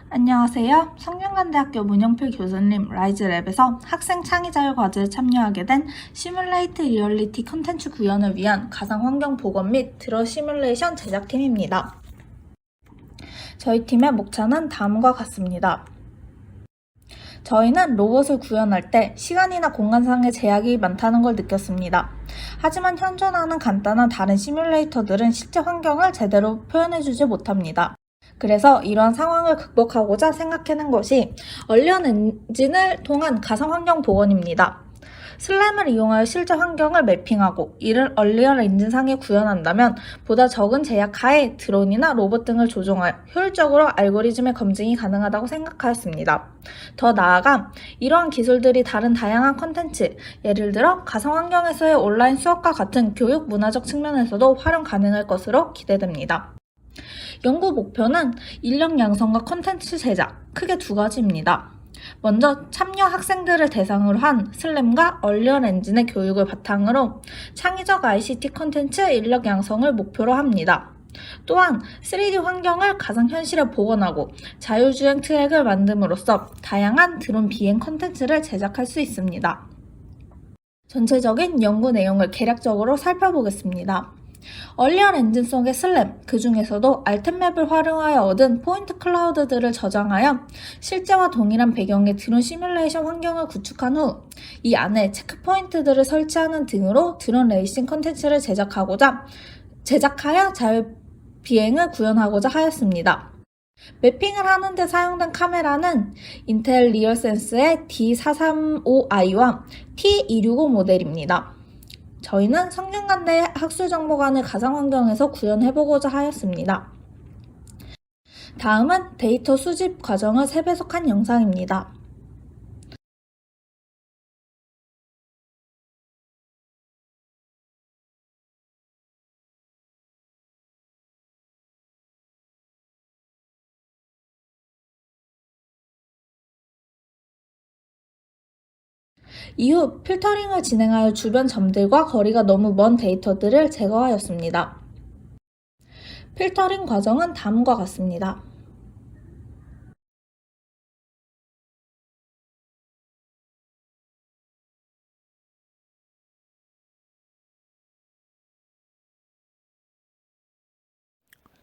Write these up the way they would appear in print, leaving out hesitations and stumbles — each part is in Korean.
안녕하세요. 성균관대학교 문영필 교수님 라이즈랩에서 학생 창의자율 과제에 참여하게 된 시뮬레이트 리얼리티 콘텐츠 구현을 위한 가상환경 복원 및 드러 시뮬레이션 제작팀입니다. 저희 팀의 목차는 다음과 같습니다. 저희는 로봇을 구현할 때 시간이나 공간상의 제약이 많다는 걸 느꼈습니다. 하지만 현존하는 간단한 다른 시뮬레이터들은 실제 환경을 제대로 표현해주지 못합니다. 그래서 이러한 상황을 극복하고자 생각해낸 것이 얼리언 엔진을 통한 가상환경 복원입니다. 슬램을 이용하여 실제 환경을 매핑하고 이를 얼리언 엔진상에 구현한다면 보다 적은 제약 하에 드론이나 로봇 등을 조종하여 효율적으로 알고리즘의 검증이 가능하다고 생각하였습니다. 더 나아가 이러한 기술들이 다른 다양한 콘텐츠, 예를 들어 가상환경에서의 온라인 수업과 같은 교육 문화적 측면에서도 활용 가능할 것으로 기대됩니다. 연구 목표는 인력 양성과 콘텐츠 제작, 크게 두 가지입니다. 먼저 참여 학생들을 대상으로 한 슬램과 얼리언 엔진의 교육을 바탕으로 창의적 ICT 콘텐츠 인력 양성을 목표로 합니다. 또한 3D 환경을 가상현실에 복원하고 자율주행 트랙을 만듦으로써 다양한 드론 비행 콘텐츠를 제작할 수 있습니다. 전체적인 연구 내용을 개략적으로 살펴보겠습니다. 얼리언 엔진 속의 슬램, 그 중에서도 알템맵을 활용하여 얻은 포인트 클라우드들을 저장하여 실제와 동일한 배경의 드론 시뮬레이션 환경을 구축한 후 이 안에 체크포인트들을 설치하는 등으로 드론 레이싱 콘텐츠를 제작하여 자율 비행을 구현하고자 하였습니다. 매핑을 하는 데 사용된 카메라는 인텔 리얼센스의 D435i와 T265 모델입니다. 저희는 성균관대 학술정보관을 가상환경에서 구현해보고자 하였습니다. 다음은 데이터 수집 과정을 3배속한 영상입니다. 이후 필터링을 진행하여 주변 점들과 거리가 너무 먼 데이터들을 제거하였습니다. 필터링 과정은 다음과 같습니다.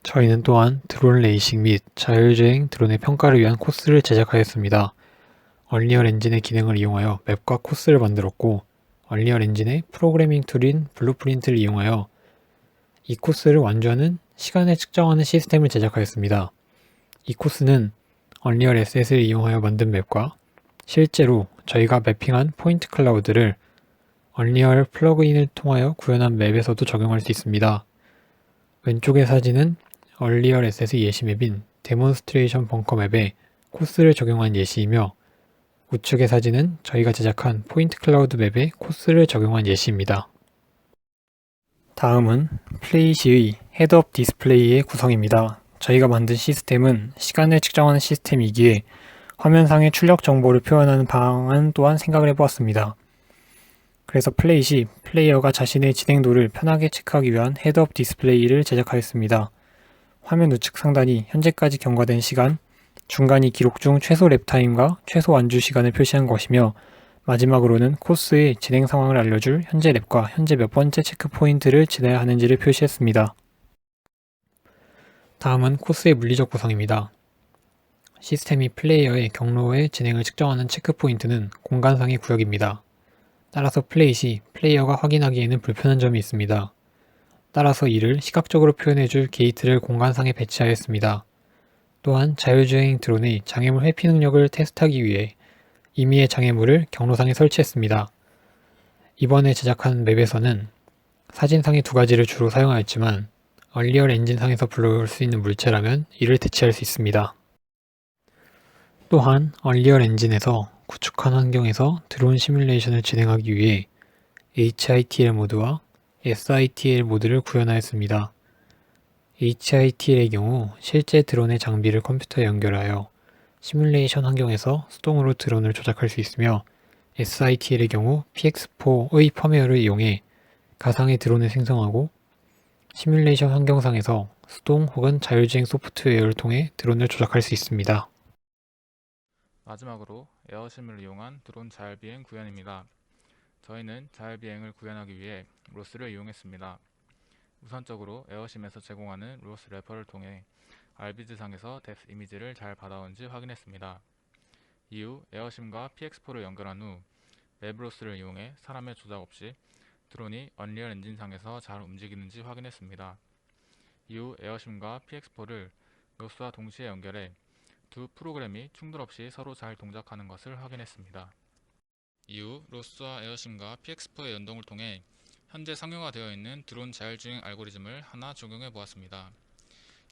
저희는 또한 드론 레이싱 및 자율주행 드론의 평가를 위한 코스를 제작하였습니다. 얼리언 엔진의 기능을 이용하여 맵과 코스를 만들었고 얼리언 엔진의 프로그래밍 툴인 블루프린트를 이용하여 이 코스를 완주하는 시간을 측정하는 시스템을 제작하였습니다. 이 코스는 얼리언 에셋을 이용하여 만든 맵과 실제로 저희가 매핑한 포인트 클라우드를 얼리언 플러그인을 통하여 구현한 맵에서도 적용할 수 있습니다. 왼쪽의 사진은 얼리언 에셋의 예시 맵인 데몬스트레이션 벙커 맵에 코스를 적용한 예시이며 우측의 사진은 저희가 제작한 포인트 클라우드 맵에 코스를 적용한 예시입니다. 다음은 플레이 시의 헤드업 디스플레이의 구성입니다. 저희가 만든 시스템은 시간을 측정하는 시스템이기에 화면상의 출력 정보를 표현하는 방안 또한 생각을 해보았습니다. 그래서 플레이 시 플레이어가 자신의 진행도를 편하게 체크하기 위한 헤드업 디스플레이를 제작하였습니다. 화면 우측 상단이 현재까지 경과된 시간, 중간이 기록 중 최소 랩타임과 최소 완주 시간을 표시한 것이며 마지막으로는 코스의 진행 상황을 알려줄 현재 랩과 현재 몇 번째 체크 포인트를 지나야 하는지를 표시했습니다. 다음은 코스의 물리적 구성입니다. 시스템이 플레이어의 경로의 진행을 측정하는 체크 포인트는 공간상의 구역입니다. 따라서 플레이 시 플레이어가 확인하기에는 불편한 점이 있습니다. 따라서 이를 시각적으로 표현해줄 게이트를 공간상에 배치하였습니다. 또한 자율주행 드론의 장애물 회피 능력을 테스트하기 위해 임의의 장애물을 경로상에 설치했습니다. 이번에 제작한 맵에서는 사진상의 두 가지를 주로 사용하였지만 얼리언 엔진상에서 불러올 수 있는 물체라면 이를 대체할 수 있습니다. 또한 얼리언 엔진에서 구축한 환경에서 드론 시뮬레이션을 진행하기 위해 HITL 모드와 SITL 모드를 구현하였습니다. HITL의 경우 실제 드론의 장비를 컴퓨터에 연결하여 시뮬레이션 환경에서 수동으로 드론을 조작할 수 있으며 SITL의 경우 PX4의 펌웨어를 이용해 가상의 드론을 생성하고 시뮬레이션 환경상에서 수동 혹은 자율주행 소프트웨어를 통해 드론을 조작할 수 있습니다. 마지막으로 에어심을 이용한 드론 자율비행 구현입니다. 저희는 자율비행을 구현하기 위해 로스를 이용했습니다. 우선적으로 에어심에서 제공하는 로스 래퍼를 통해 알비즈상에서 뎁스 이미지를 잘 받아온지 확인했습니다. 이후 에어심과 PX4를 연결한 후 맵로스를 이용해 사람의 조작 없이 드론이 언리얼 엔진상에서 잘 움직이는지 확인했습니다. 이후 에어심과 PX4를 로스와 동시에 연결해 두 프로그램이 충돌 없이 서로 잘 동작하는 것을 확인했습니다. 이후 로스와 에어심과 PX4의 연동을 통해 현재 상용화되어 있는 드론 자율주행 알고리즘을 하나 적용해 보았습니다.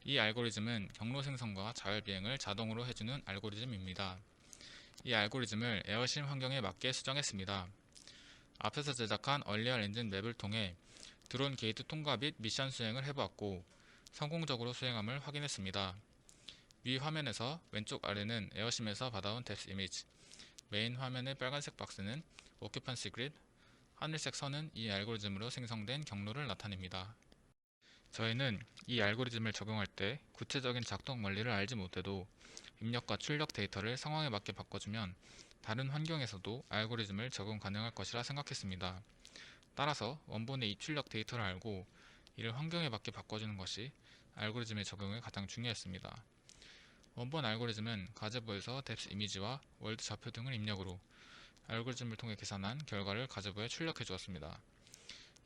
이 알고리즘은 경로 생성과 자율비행을 자동으로 해주는 알고리즘입니다. 이 알고리즘을 에어심 환경에 맞게 수정했습니다. 앞에서 제작한 얼리얼 엔진 맵을 통해 드론 게이트 통과 및 미션 수행을 해보았고 성공적으로 수행함을 확인했습니다. 위 화면에서 왼쪽 아래는 에어심에서 받아온 뎁스 이미지, 메인 화면의 빨간색 박스는 오큐펀시 그립, 하늘색 선은 이 알고리즘으로 생성된 경로를 나타냅니다. 저희는 이 알고리즘을 적용할 때 구체적인 작동 원리를 알지 못해도 입력과 출력 데이터를 상황에 맞게 바꿔주면 다른 환경에서도 알고리즘을 적용 가능할 것이라 생각했습니다. 따라서 원본의 입출력 데이터를 알고 이를 환경에 맞게 바꿔주는 것이 알고리즘의 적용에 가장 중요했습니다. 원본 알고리즘은 가제부에서 뎁스 이미지와 월드 좌표 등을 입력으로 알고리즘을 통해 계산한 결과를 가제부에 출력해 주었습니다.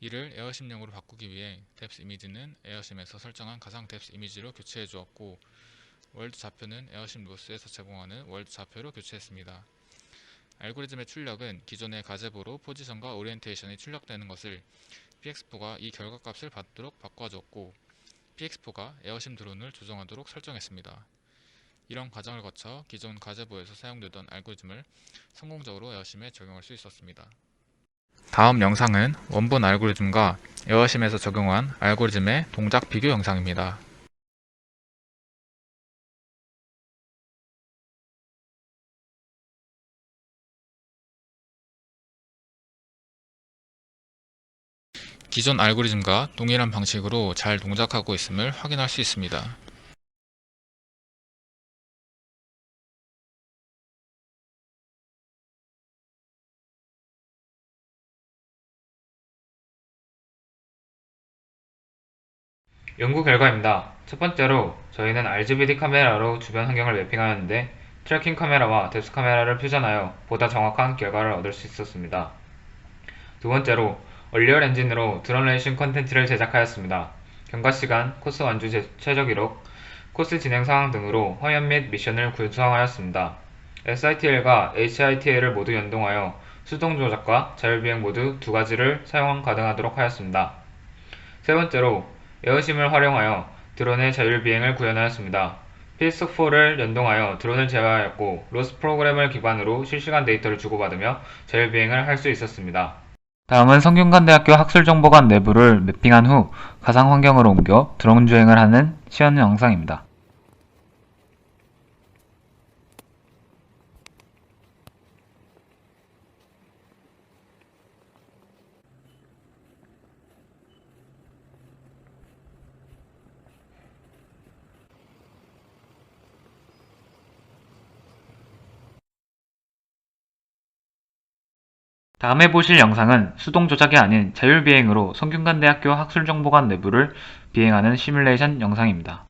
이를 에어심용으로 바꾸기 위해 뎁스 이미지는 에어심에서 설정한 가상 뎁스 이미지로 교체해 주었고 월드 좌표는 에어심 로스에서 제공하는 월드 좌표로 교체했습니다. 알고리즘의 출력은 기존의 가제부로 포지션과 오리엔테이션이 출력되는 것을 PX4가 이 결과값을 받도록 바꿔줬고 PX4가 에어심 드론을 조정하도록 설정했습니다. 이런 과정을 거쳐 기존 가제부에서 사용되던 알고리즘을 성공적으로 에어심에 적용할 수 있었습니다. 다음 영상은 원본 알고리즘과 에어심에서 적용한 알고리즘의 동작 비교 영상입니다. 기존 알고리즘과 동일한 방식으로 잘 동작하고 있음을 확인할 수 있습니다. 연구 결과입니다. 첫 번째로 저희는 RGBD 카메라로 주변 환경을 매핑하였는데 트래킹 카메라와 뎁스 카메라를 퓨전하여 보다 정확한 결과를 얻을 수 있었습니다. 두 번째로 얼리얼 엔진으로 드론 레이싱 컨텐츠를 제작하였습니다. 경과시간, 코스 완주 최저 기록, 코스 진행 상황 등으로 화면 및 미션을 구성하였습니다. SITL과 HITL을 모두 연동하여 수동 조작과 자율비행 모두 두 가지를 사용 가능하도록 하였습니다. 세 번째로 에어심을 활용하여 드론의 자율비행을 구현하였습니다. PX4를 연동하여 드론을 제어하였고 로스 프로그램을 기반으로 실시간 데이터를 주고받으며 자율비행을 할 수 있었습니다. 다음은 성균관대학교 학술정보관 내부를 매핑한 후 가상 환경으로 옮겨 드론 주행을 하는 시연 영상입니다. 다음에 보실 영상은 수동 조작이 아닌 자율비행으로 성균관대학교 학술정보관 내부를 비행하는 시뮬레이션 영상입니다.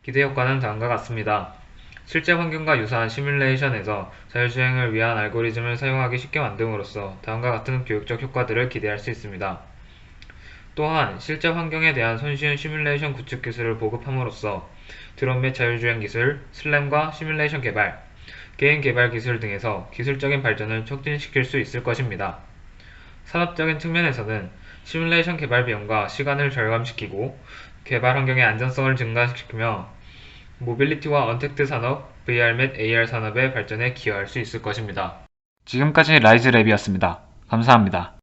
기대 효과는 다음과 같습니다. 실제 환경과 유사한 시뮬레이션에서 자율주행을 위한 알고리즘을 사용하기 쉽게 만듦으로써 다음과 같은 교육적 효과들을 기대할 수 있습니다. 또한 실제 환경에 대한 손쉬운 시뮬레이션 구축 기술을 보급함으로써 드론 및 자율주행 기술, 슬램과 시뮬레이션 개발, 개인 개발 기술 등에서 기술적인 발전을 촉진시킬 수 있을 것입니다. 산업적인 측면에서는 시뮬레이션 개발 비용과 시간을 절감시키고 개발 환경의 안전성을 증가시키며 모빌리티와 언택트 산업, VR 및 AR 산업의 발전에 기여할 수 있을 것입니다. 지금까지 라이즈랩이었습니다. 감사합니다.